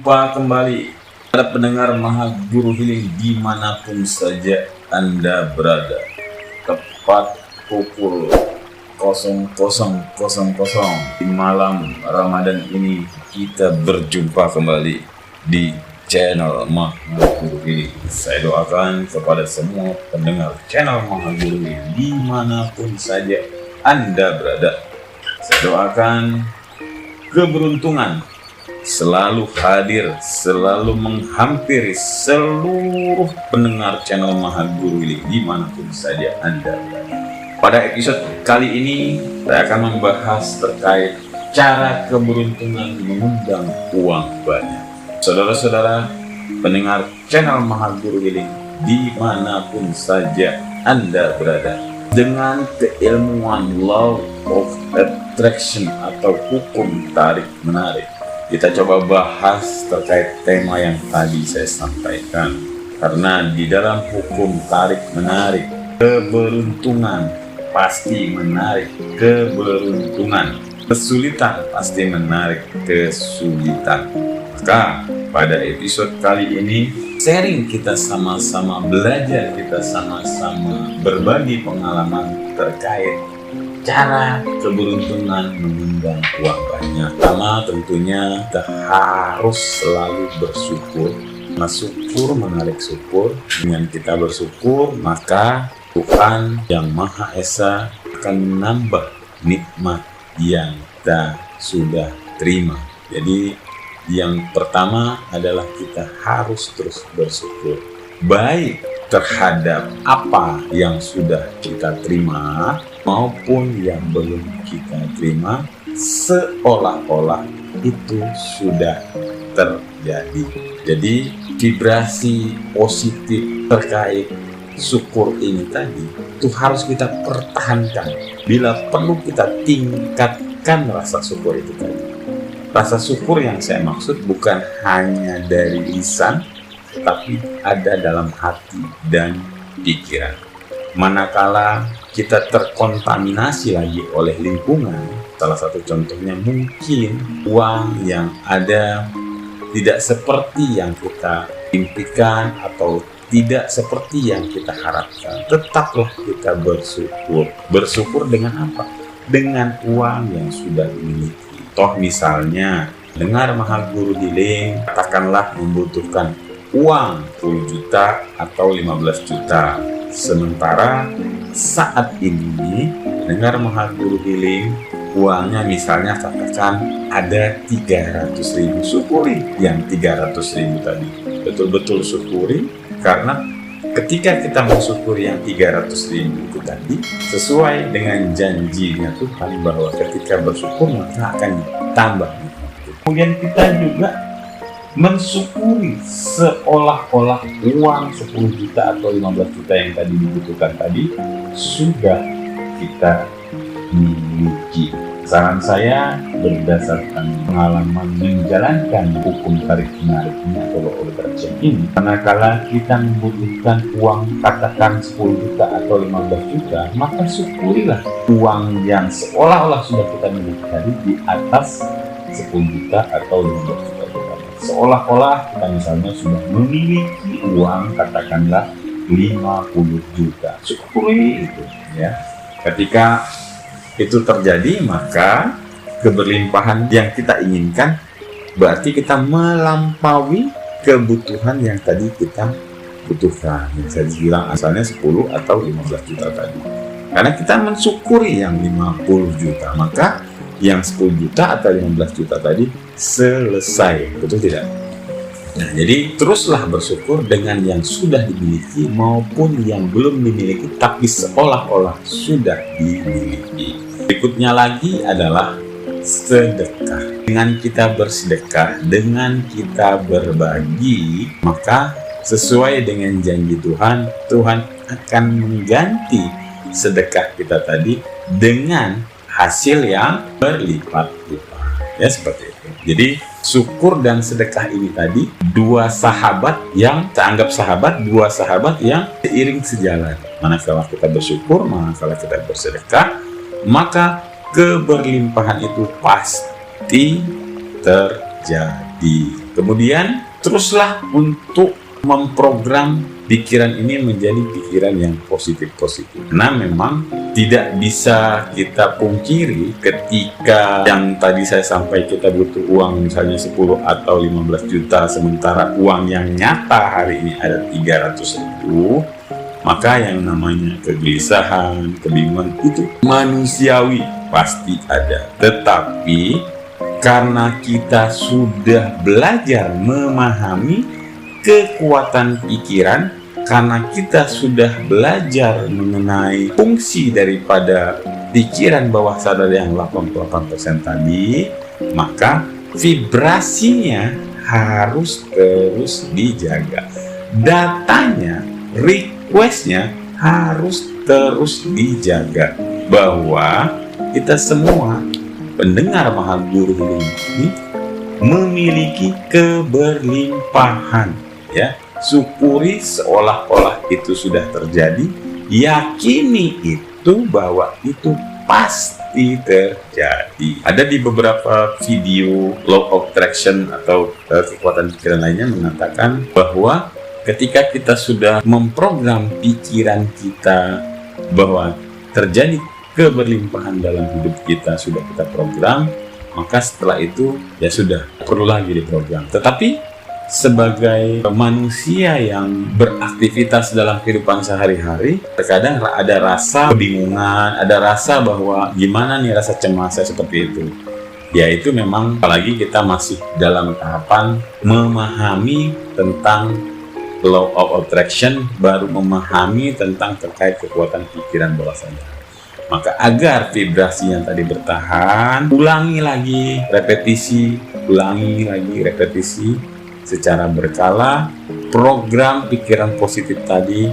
Berjumpa kembali para pendengar Maha Guru Healing dimanapun saja Anda berada. Tepat pukul 00.00 di malam Ramadan ini kita berjumpa kembali di channel Maha Guru Healing. Saya doakan kepada semua pendengar channel Maha Guru Healing dimanapun saja Anda berada. Saya doakan keberuntungan selalu hadir, selalu menghampiri seluruh pendengar channel Maha Guru Healing dimanapun saja Anda berada. Pada episode kali ini saya akan membahas terkait cara keberuntungan mengundang uang banyak. Saudara-saudara pendengar channel Maha Guru Healing dimanapun saja Anda berada, dengan keilmuan law of attraction atau hukum tarik menarik, kita coba bahas terkait tema yang tadi saya sampaikan. Karena di dalam hukum tarik menarik, keberuntungan pasti menarik keberuntungan, kesulitan pasti menarik kesulitan. Maka pada episode kali ini sharing, kita sama-sama belajar, kita sama-sama berbagi pengalaman terkait cara keberuntungan mengundang uang banyak. Pertama tentunya kita harus selalu bersyukur. Syukur menarik syukur. Dengan kita bersyukur, maka Tuhan yang Maha Esa akan menambah nikmat yang kita sudah terima. Jadi yang pertama adalah kita harus terus bersyukur, baik terhadap apa yang sudah kita terima maupun yang belum kita terima, seolah-olah itu sudah terjadi. Jadi vibrasi positif terkait syukur ini tadi itu harus kita pertahankan. Bila perlu kita tingkatkan rasa syukur itu tadi. Rasa syukur yang saya maksud bukan hanya dari lisan, tapi ada dalam hati dan pikiran. Manakala kita terkontaminasi lagi oleh lingkungan, salah satu contohnya mungkin uang yang ada tidak seperti yang kita impikan atau tidak seperti yang kita harapkan, tetaplah kita bersyukur. Bersyukur dengan apa? Dengan uang yang sudah dimiliki. Toh misalnya, dengar Maha Guru Healing katakanlah membutuhkan uang 10 juta atau 15 juta. Sementara saat ini dengar Maha Guru Healing uangnya misalnya katakan ada 300.000. Syukuri yang 300.000 tadi. Betul-betul syukuri, karena ketika kita mensyukuri yang 300.000 itu tadi, sesuai dengan janjinya Tuhan bahwa ketika bersyukur maka akan ditambah. Kemudian kita juga mensyukuri seolah-olah uang 10 juta atau 15 juta yang tadi dibutuhkan tadi sudah kita miliki. Saran saya berdasarkan pengalaman menjalankan hukum tarik menarik ini atau law of attraction ini, manakala kita membutuhkan uang katakan 10 juta atau 15 juta, maka syukurilah uang yang seolah-olah sudah kita miliki tadi di atas 10 juta atau 15 juta. Seolah-olah kita misalnya sudah memiliki uang katakanlah 50 juta. Syukuri itu ya. Ketika itu terjadi, maka keberlimpahan yang kita inginkan berarti kita melampaui kebutuhan yang tadi kita butuhkan. Yang saya bilang asalnya 10 atau 15 juta tadi. Karena kita mensyukuri yang 50 juta, maka yang 10 juta atau 15 juta tadi selesai. Betul tidak? Nah, jadi teruslah bersyukur dengan yang sudah dimiliki maupun yang belum dimiliki tapi seolah-olah sudah dimiliki. Berikutnya lagi adalah sedekah. Dengan kita bersedekah, dengan kita berbagi, maka sesuai dengan janji Tuhan, Tuhan akan mengganti sedekah kita tadi dengan hasil yang berlipat-lipat. Ya, seperti itu. Jadi syukur dan sedekah ini tadi dua sahabat yang saya anggap dua sahabat yang seiring sejalan. Manakala kita bersyukur, manakala kita bersedekah, maka keberlimpahan itu pasti terjadi. Kemudian teruslah untuk memprogram pikiran ini menjadi pikiran yang positif-positif. Nah, memang tidak bisa kita pungkiri ketika yang tadi saya sampaikan kita butuh uang misalnya 10 atau 15 juta, sementara uang yang nyata hari ini ada 300.000, maka yang namanya kegelisahan, kebingungan itu manusiawi, pasti ada. Tetapi karena kita sudah belajar memahami kekuatan pikiran, karena kita sudah belajar mengenai fungsi daripada pikiran bawah sadar yang 88% tadi, maka vibrasinya harus terus dijaga. Datanya, requestnya harus terus dijaga, bahwa kita semua pendengar Mahaguru ini memiliki keberlimpahan, ya. Syukuri seolah-olah itu sudah terjadi, yakini itu bahwa itu pasti terjadi. Ada di beberapa video Law of Attraction atau kekuatan pikiran lainnya mengatakan bahwa ketika kita sudah memprogram pikiran kita bahwa terjadi keberlimpahan dalam hidup kita, sudah kita program, maka setelah itu ya sudah perlu lagi diprogram. Tetapi sebagai manusia yang beraktivitas dalam kehidupan sehari-hari, terkadang ada rasa kebingungan, ada rasa bahwa gimana nih rasa cemas seperti itu. Ya itu memang, apalagi kita masih dalam tahapan memahami tentang Law of Attraction, baru memahami tentang terkait kekuatan pikiran bawah sadar. Maka agar vibrasi yang tadi bertahan, ulangi lagi repetisi, secara berkala program pikiran positif tadi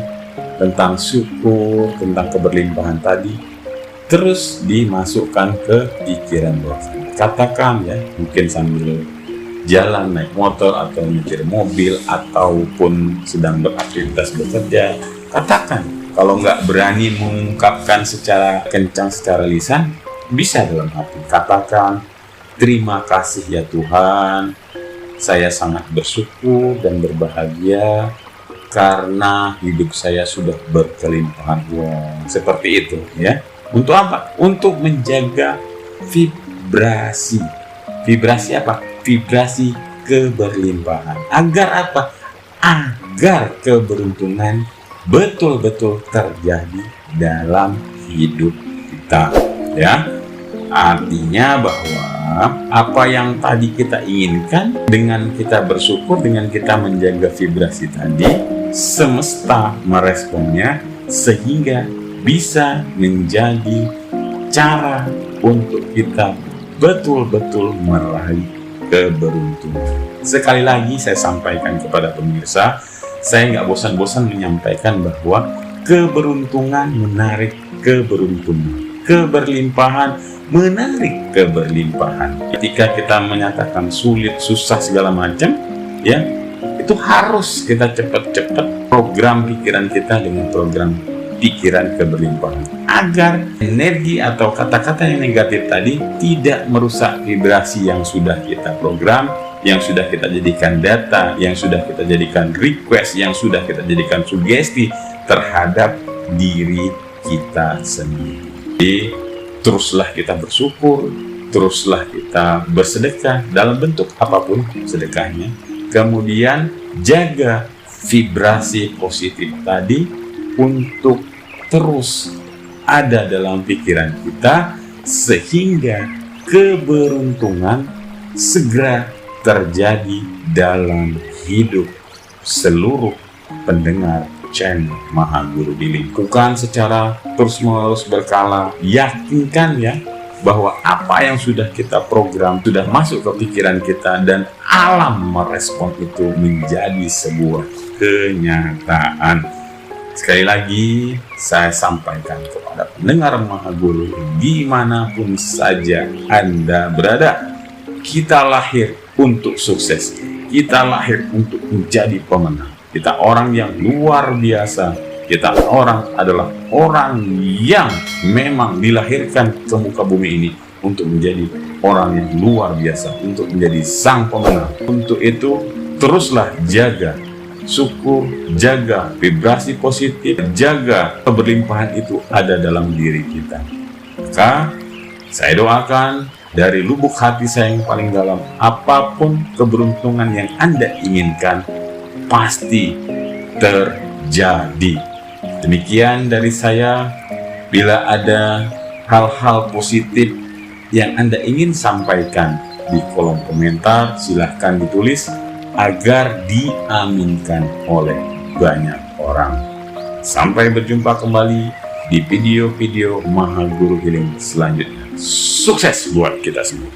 tentang syukur, tentang keberlimpahan tadi terus dimasukkan ke pikiran bawah sadar. Katakan ya, mungkin sambil jalan naik motor atau nyetir mobil ataupun sedang beraktivitas bekerja, katakan. Kalau nggak berani mengungkapkan secara kencang, secara lisan, bisa dalam hati. Katakan, terima kasih ya Tuhan, saya sangat bersyukur dan berbahagia karena hidup saya sudah berkelimpahan uang. Seperti itu ya. Untuk apa? Untuk menjaga vibrasi. Vibrasi apa? Vibrasi keberlimpahan. Agar apa? Agar keberuntungan betul-betul terjadi dalam hidup kita, ya. Artinya bahwa apa yang tadi kita inginkan, dengan kita bersyukur, dengan kita menjaga vibrasi tadi, semesta meresponnya sehingga bisa menjadi cara untuk kita betul-betul meraih keberuntungan. Sekali lagi saya sampaikan kepada pemirsa, saya nggak bosan-bosan menyampaikan bahwa keberuntungan menarik keberuntungan, keberlimpahan menarik keberlimpahan. Ketika kita menyatakan sulit, susah, segala macam, ya, itu harus kita cepat-cepat program pikiran kita dengan program pikiran keberlimpahan, agar energi atau kata-kata yang negatif tadi tidak merusak vibrasi yang sudah kita program, yang sudah kita jadikan data, yang sudah kita jadikan request, yang sudah kita jadikan sugesti terhadap diri kita sendiri. Jadi, teruslah kita bersyukur, teruslah kita bersedekah dalam bentuk apapun sedekahnya. Kemudian jaga vibrasi positif tadi untuk terus ada dalam pikiran kita, sehingga keberuntungan segera terjadi dalam hidup seluruh pendengar channel Mahaguru Healing. Lakukan secara terus-menerus berkala. Yakinkan ya bahwa apa yang sudah kita program sudah masuk ke pikiran kita dan alam merespon itu menjadi sebuah kenyataan. Sekali lagi saya sampaikan kepada pendengar Mahaguru dimanapun saja Anda berada, kita lahir untuk sukses, kita lahir untuk menjadi pemenang. Kita orang yang luar biasa, kita adalah orang yang memang dilahirkan ke muka bumi ini untuk menjadi orang yang luar biasa, untuk menjadi sang pemenang. Untuk itu, teruslah jaga syukur, jaga vibrasi positif, jaga keberlimpahan itu ada dalam diri kita. Maka saya doakan dari lubuk hati saya yang paling dalam, apapun keberuntungan yang Anda inginkan pasti terjadi. Demikian dari saya. Bila ada hal-hal positif yang Anda ingin sampaikan di kolom komentar, silahkan ditulis agar diaminkan oleh banyak orang. Sampai berjumpa kembali di video-video Maha Guru Healing selanjutnya. Sukses buat kita semua.